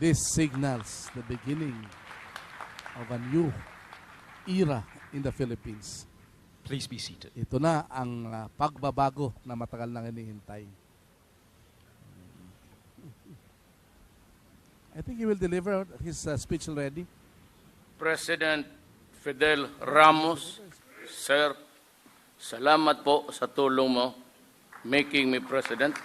This signals the beginning of a new era in the Philippines. Please be seated. Ito na ang pagbabago na matagal nang hinihintay. I think he will deliver his speech already. President Fidel Ramos, Sir, salamat po sa tulong mo making me President.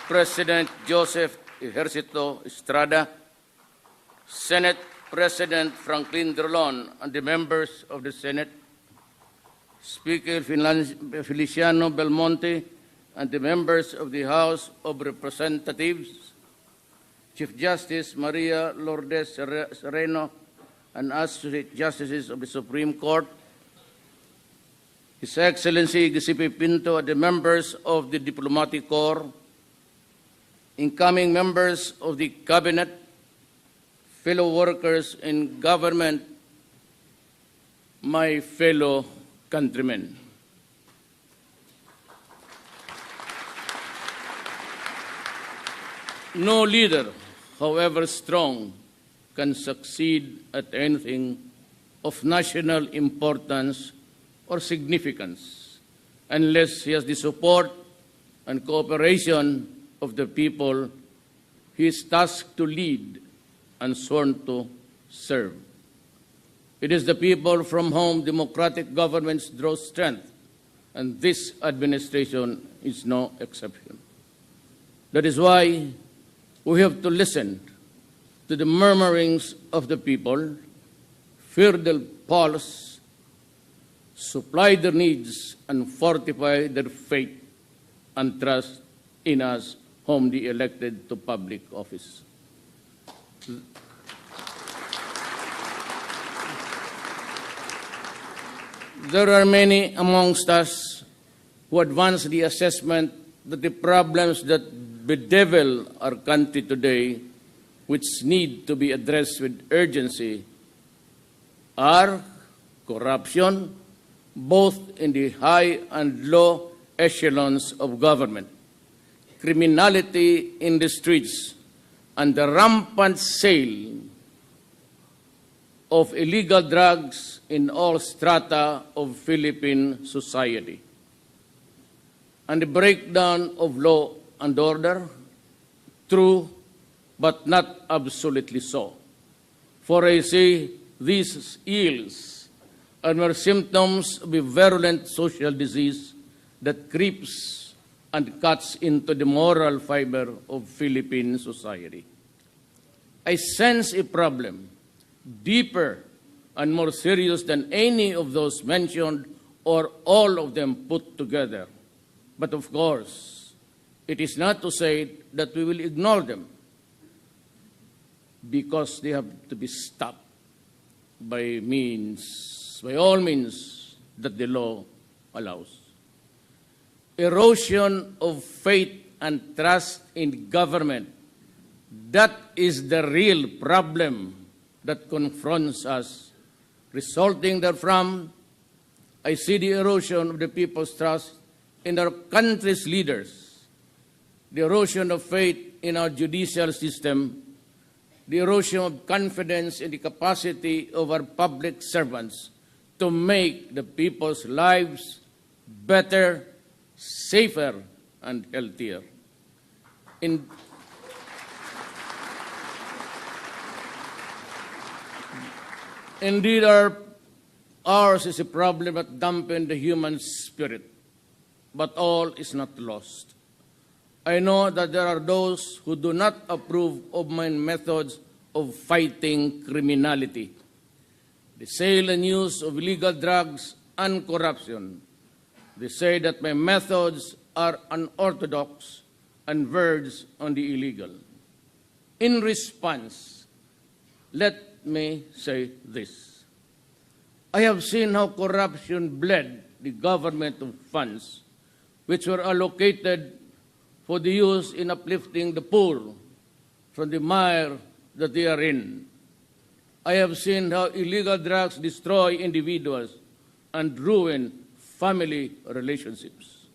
President Joseph Ejercito Estrada, Senate President Franklin Drilon, and the members of the Senate, Speaker Feliciano Belmonte, and the members of the House of Representatives, Chief Justice Maria Lourdes Sereno, and Associate Justices of the Supreme Court, His Excellency Giuseppe Pinto, and the members of the Diplomatic Corps, incoming members of the Cabinet, fellow workers in government, my fellow countrymen. No leader, however strong, can succeed at anything of national importance or significance unless he has the support and cooperation of the people he is tasked to lead and sworn to serve. It is the people from whom democratic governments draw strength, and this administration is no exception. That is why we have to listen to the murmurings of the people, feel their pulse, supply their needs, and fortify their faith and trust in us whom they elected to public office. There are many amongst us who advance the assessment that the problems that bedevil our country today, which need to be addressed with urgency, are corruption, both in the high and low echelons of government, criminality in the streets, and the rampant sale of illegal drugs in all strata of Philippine society, and the breakdown of law and order, true but not absolutely so. For I say these ills are mere symptoms of a virulent social disease that creeps and cuts into the moral fiber of Philippine society. I sense a problem deeper and more serious than any of those mentioned or all of them put together. But of course, it is not to say that we will ignore them, because they have to be stopped by all means that the law allows. Erosion of faith and trust in government, that is the real problem that confronts us. Resulting therefrom, I see the erosion of the people's trust in our country's leaders, the erosion of faith in our judicial system, the erosion of confidence in the capacity of our public servants to make the people's lives better, safer, and healthier. Indeed, ours is a problem that dampens the human spirit, but all is not lost. I know that there are those who do not approve of my methods of fighting criminality, the sale and use of illegal drugs and corruption. They say that my methods are unorthodox and verge on the illegal. In response, let me say this. I have seen how corruption bled the government of funds which were allocated for the use in uplifting the poor from the mire that they are in. I have seen how illegal drugs destroy individuals and ruin family relationships.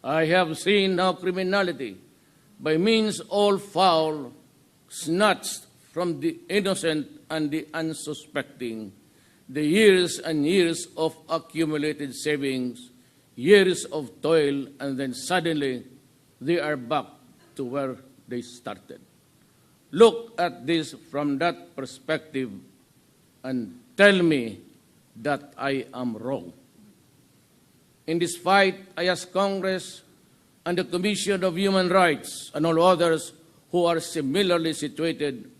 I have seen how criminality by means all foul, snatched from the innocent and the unsuspecting, the years and years of accumulated savings, years of toil, and then suddenly they are back to where they started. Look at this from that perspective and tell me that I am wrong. In this fight, I ask Congress and the Commission of Human Rights and all others who are similarly situated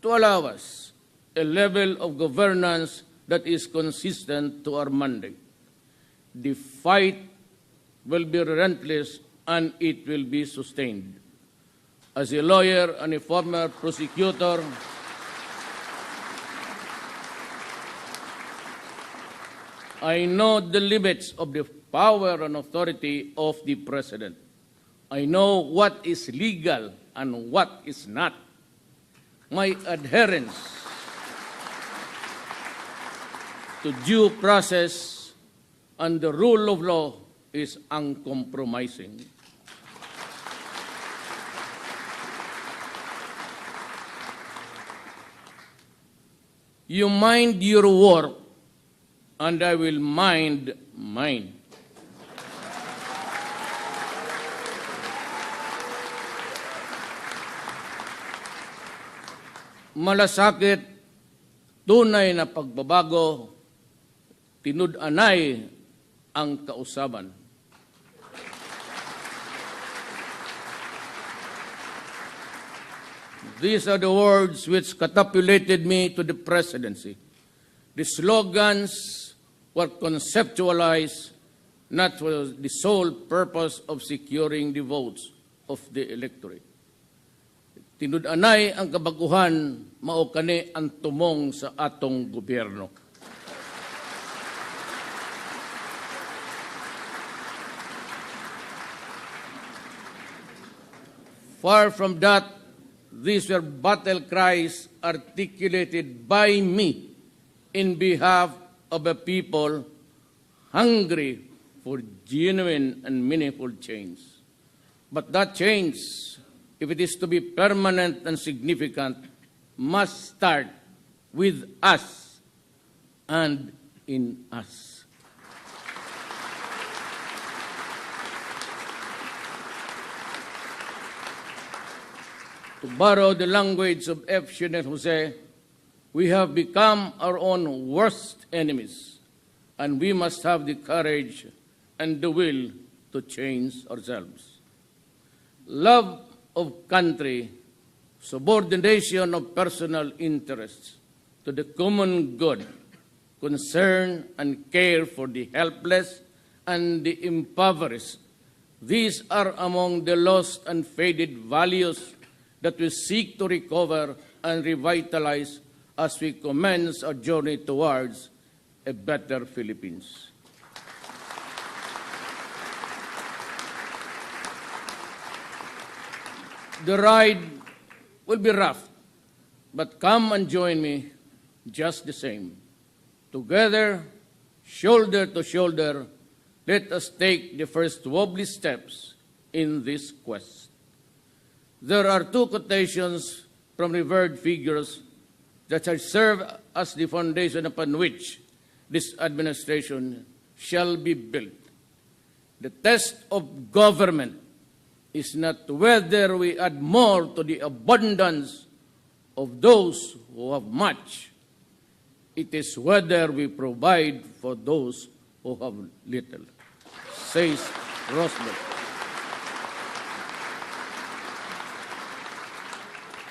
to allow us a level of governance that is consistent to our mandate. The fight will be relentless and it will be sustained. As a lawyer and a former prosecutor, I know the limits of the power and authority of the President. I know what is legal and what is not. My adherence to due process and the rule of law is uncompromising. You mind your work, and I will mind mine. Malasakit, tunay na pagbabago, tinud-anay ang kausaban. These are the words which catapulted me to the presidency. The slogans were conceptualized not for the sole purpose of securing the votes of the electorate. Tinud-anay ang kabaguhan, mao kani ang tumong sa atong gobyerno. Far from that, these were battle cries articulated by me in behalf of a people hungry for genuine and meaningful change. But that change, if it is to be permanent and significant, must start with us and in us. To borrow the language of F. Chinel Jose, we have become our own worst enemies, and we must have the courage and the will to change ourselves. Love of country, subordination of personal interests to the common good, concern and care for the helpless and the impoverished. These are among the lost and faded values that we seek to recover and revitalize as we commence our journey towards a better Philippines. The ride will be rough, but come and join me just the same. Together, shoulder to shoulder, let us take the first wobbly steps in this quest. There are two quotations from revered figures that shall serve as the foundation upon which this administration shall be built. The test of government is not whether we add more to the abundance of those who have much. It is whether we provide for those who have little, says Roosevelt.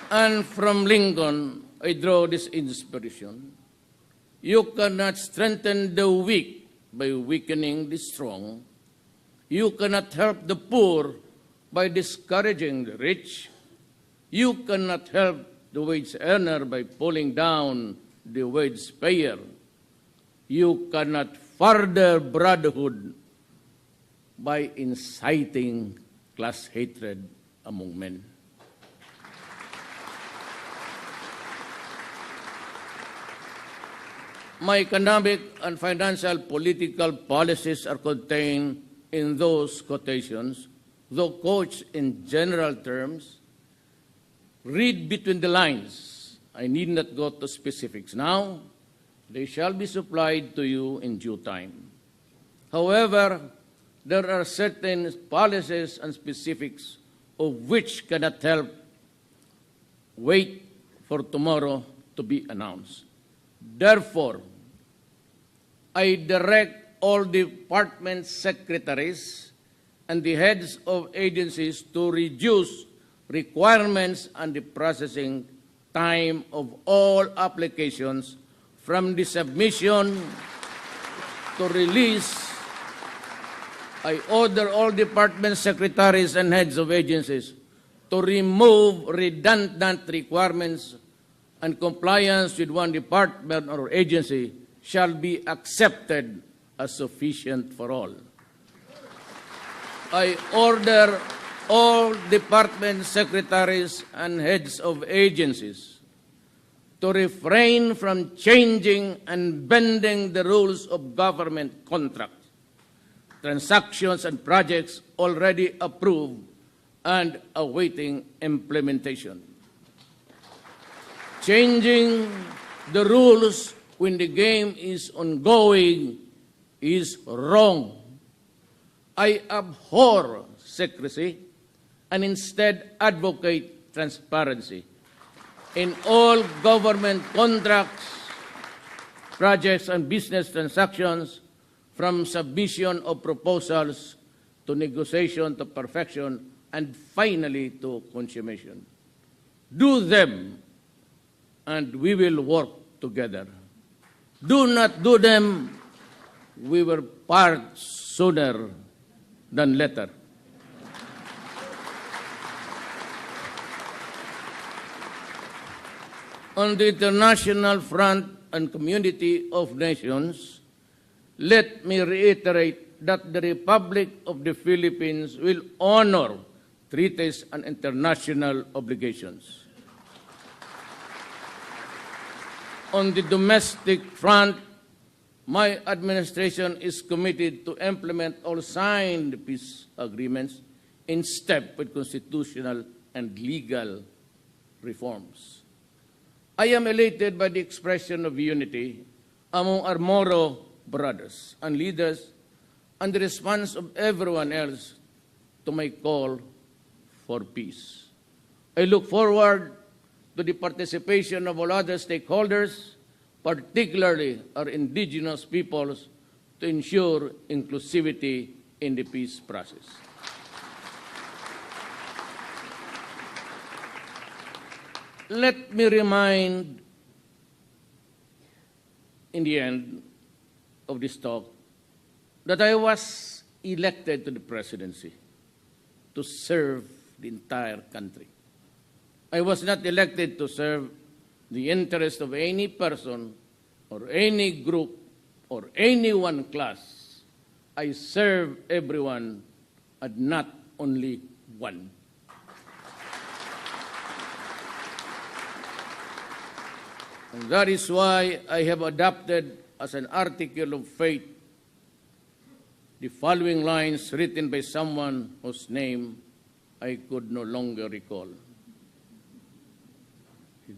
And from Lincoln, I draw this inspiration. You cannot strengthen the weak by weakening the strong. You cannot help the poor by discouraging the rich. You cannot help the wage earner by pulling down the wage payer. You cannot further brotherhood by inciting class hatred among men. My economic and financial political policies are contained in those quotations, though couched in general terms, read between the lines. I need not go to specifics now. They shall be supplied to you in due time. However, there are certain policies and specifics of which cannot help wait for tomorrow to be announced. Therefore, I direct all department secretaries and the heads of agencies to reduce requirements and the processing time of all applications from the submission to release. I order all department secretaries and heads of agencies to remove redundant requirements, and compliance with one department or agency shall be accepted as sufficient for all. I order all department secretaries and heads of agencies to refrain from changing and bending the rules of government contracts, transactions, and projects already approved and awaiting implementation. Changing the rules when the game is ongoing is wrong. I abhor secrecy and instead advocate transparency in all government contracts, projects, and business transactions, from submission of proposals to negotiation to perfection and finally to consummation. Do them, and we will work together. Do not do them, we will part sooner than later. On the international front and community of nations, let me reiterate that the Republic of the Philippines will honor treaties and international obligations. On the domestic front, my administration is committed to implement all signed peace agreements in step with constitutional and legal reforms. I am elated by the expression of unity among our Moro brothers and leaders and the response of everyone else to my call for peace. I look forward to the participation of all other stakeholders, particularly our indigenous peoples, to ensure inclusivity in the peace process. Let me remind, in the end of this talk, that I was elected to the presidency to serve the entire country. I was not elected to serve the interest of any person or any group or any one class. I serve everyone and not only one. And that is why I have adopted as an article of faith the following lines written by someone whose name I could no longer recall.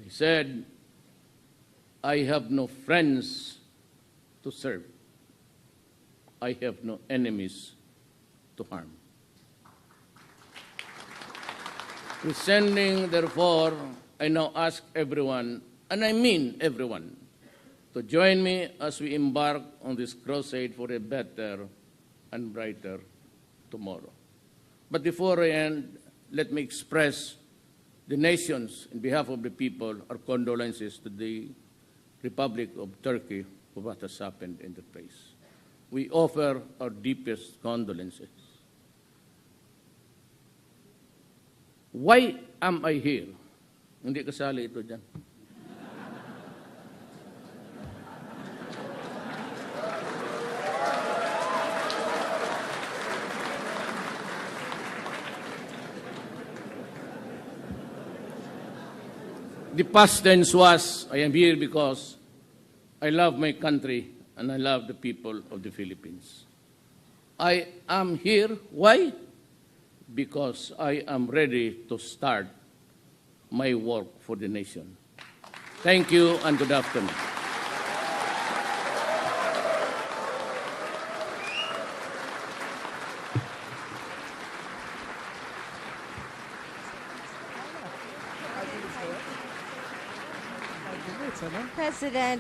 He said, I have no friends to serve. I have no enemies to harm. Descending, therefore, I now ask everyone, and I mean everyone, to join me as we embark on this crusade for a better and brighter tomorrow. But before I end, let me express the nations, in behalf of the people, our condolences to the Republic of Turkey for what has happened in the place. We offer our deepest condolences. Why am I here? Hindi kasali ito dyan. The past tense was, I am here because I love my country and I love the people of the Philippines. I am here, why? because I am ready to start my work for the nation. Thank you and good afternoon. President